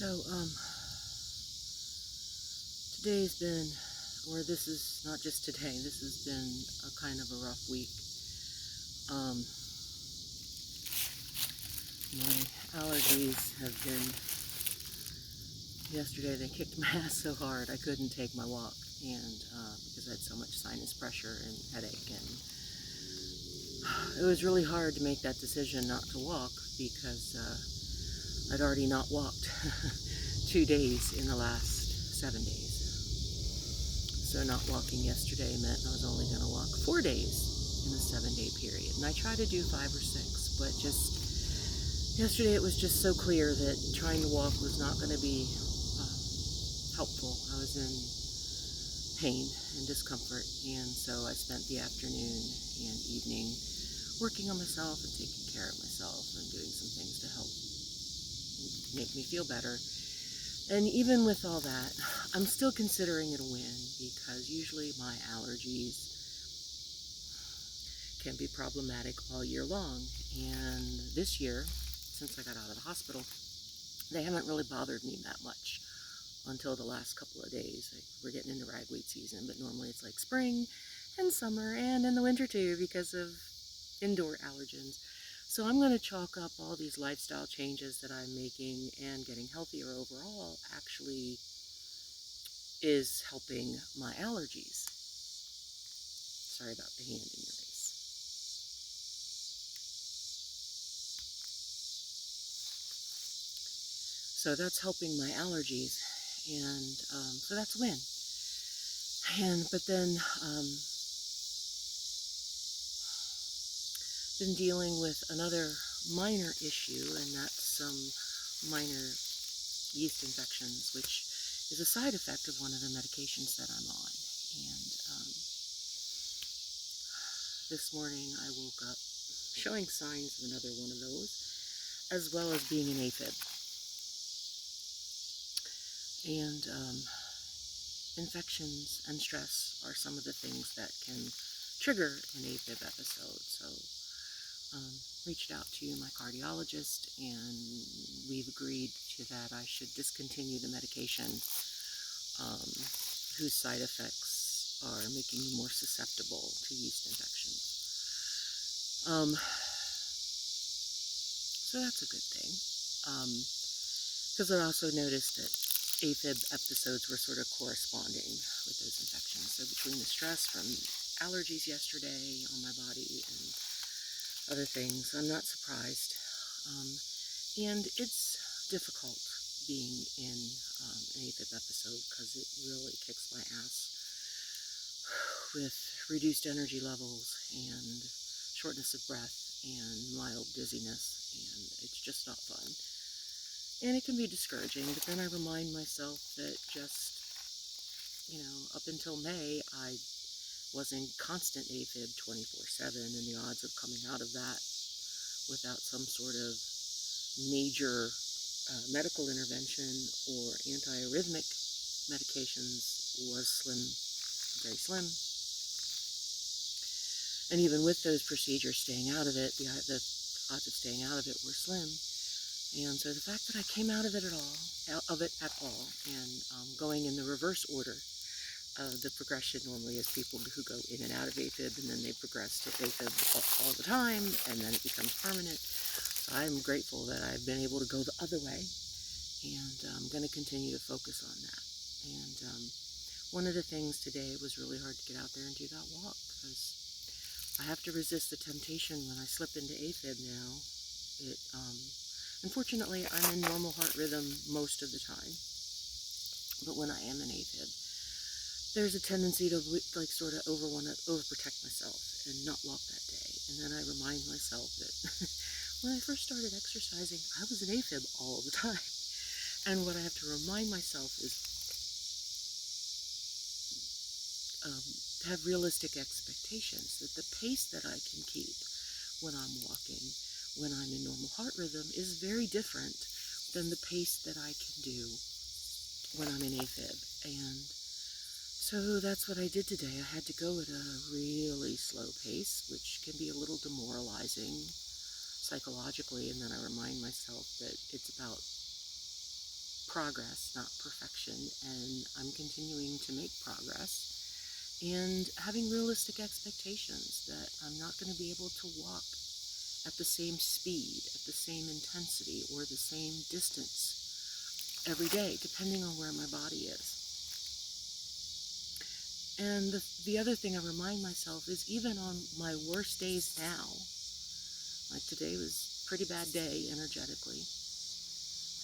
So, today's been, or this is not just today, this has been a kind of a rough week. Um, my allergies have been, yesterday they kicked my ass so hard I couldn't take my walk, and because I had so much sinus pressure and headache, and it was really hard to make that decision not to walk because I'd already not walked 2 days in the last 7 days. So not walking yesterday meant I was only going to walk 4 days in a 7-day period. And I try to do 5 or 6, but just yesterday it was just so clear that trying to walk was not going to be helpful. I was in pain and discomfort, and so I spent the afternoon and evening working on myself and taking care of myself and doing some things to help make me feel better. And even with all that, I'm still considering it a win because usually my allergies can be problematic all year long. And this year, since I got out of the hospital, they haven't really bothered me that much until the last couple of days. Like, we're getting into ragweed season, but normally it's like spring and summer and in the winter too because of indoor allergens. So I'm going to chalk up all these lifestyle changes that I'm making, and getting healthier overall actually is helping my allergies. Sorry about the hand in your face. So that's helping my allergies, and so that's a win. But then been dealing with another minor issue, and that's some minor yeast infections, which is a side effect of one of the medications that I'm on. And this morning I woke up showing signs of another one of those, as well as being an AFib. And infections and stress are some of the things that can trigger an AFib episode. So reached out to my cardiologist, and we've agreed to that I should discontinue the medication whose side effects are making me more susceptible to yeast infections. So that's a good thing, because I also noticed that AFib episodes were sort of corresponding with those infections. So between the stress from allergies yesterday on my body and other things, I'm not surprised. And it's difficult being in an AFib episode because it really kicks my ass with reduced energy levels and shortness of breath and mild dizziness, and it's just not fun. And it can be discouraging, but then I remind myself that just, up until May, I was in constant AFib 24/7, and the odds of coming out of that without some sort of major medical intervention or antiarrhythmic medications was slim, very slim. And even with those procedures, staying out of it, the odds of staying out of it were slim. And so the fact that I came out of it at all, and going in the reverse order of the progression normally is people who go in and out of AFib, and then they progress to AFib all the time, and then it becomes permanent. So I'm grateful that I've been able to go the other way, and I'm going to continue to focus on that. And one of the things today was really hard to get out there and do that walk, because I have to resist the temptation when I slip into AFib now. Unfortunately, I'm in normal heart rhythm most of the time, but when I am in AFib, there's a tendency to sort of want to overprotect myself and not walk that day. And then I remind myself that when I first started exercising, I was in AFib all the time. And what I have to remind myself is have realistic expectations, that the pace that I can keep when I'm walking, when I'm in normal heart rhythm, is very different than the pace that I can do when I'm in AFib. And so that's what I did today. I had to go at a really slow pace, which can be a little demoralizing psychologically, and then I remind myself that it's about progress, not perfection, and I'm continuing to make progress. And having realistic expectations that I'm not going to be able to walk at the same speed, at the same intensity, or the same distance every day, depending on where my body is. And the other thing I remind myself is even on my worst days now, like today was a pretty bad day energetically,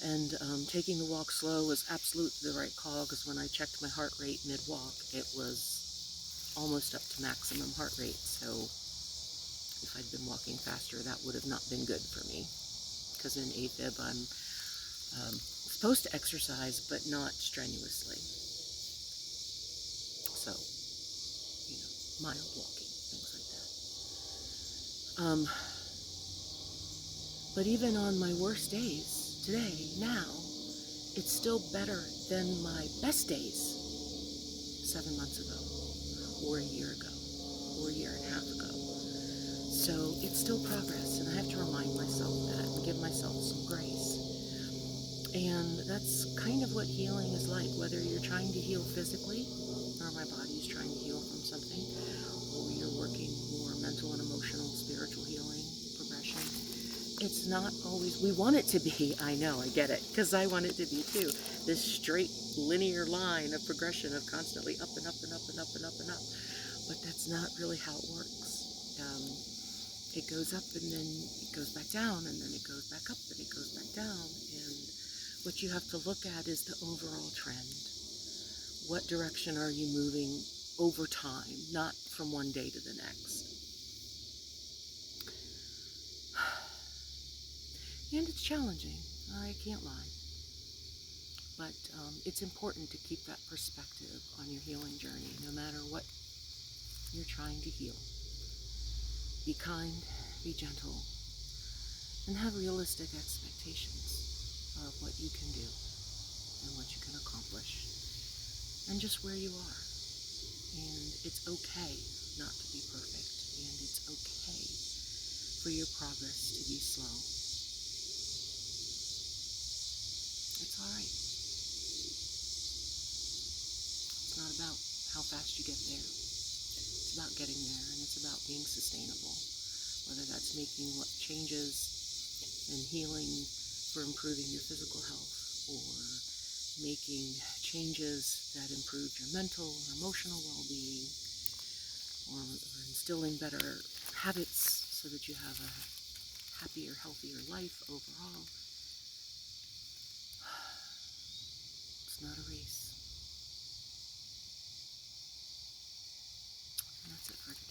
and taking the walk slow was absolutely the right call, because when I checked my heart rate mid-walk, it was almost up to maximum heart rate. So if I'd been walking faster, that would have not been good for me, because in AFib I'm supposed to exercise, but not strenuously. So, mild walking, things like that. But even on my worst days, today, now, it's still better than my best days 7 months ago, or a year ago, or a year and a half ago. So it's still progress, and I have to remind myself that and give myself some grace. And that's kind of what healing is like, whether you're trying to heal physically, or my body is trying to heal from something, or you're working more mental and emotional, spiritual healing, progression. It's not always, we want it to be, I know, I get it, because I want it to be too, this straight linear line of progression of constantly up and up and up and up and up and up. But that's not really how it works. It goes up and then it goes back down, and then it goes back up and it goes back down. And what you have to look at is the overall trend. What direction are you moving over time, not from one day to the next? And it's challenging, I can't lie. But it's important to keep that perspective on your healing journey, no matter what you're trying to heal. Be kind, be gentle, and have realistic expectations of what you can do and what you can accomplish, and just where you are. And it's okay not to be perfect, and it's okay for your progress to be slow. It's all right. It's not about how fast you get there. It's about getting there, and it's about being sustainable, whether that's making what changes and healing for improving your physical health, or making changes that improve your mental or emotional well-being, or instilling better habits so that you have a happier, healthier life overall. It's not a race. And that's it for today.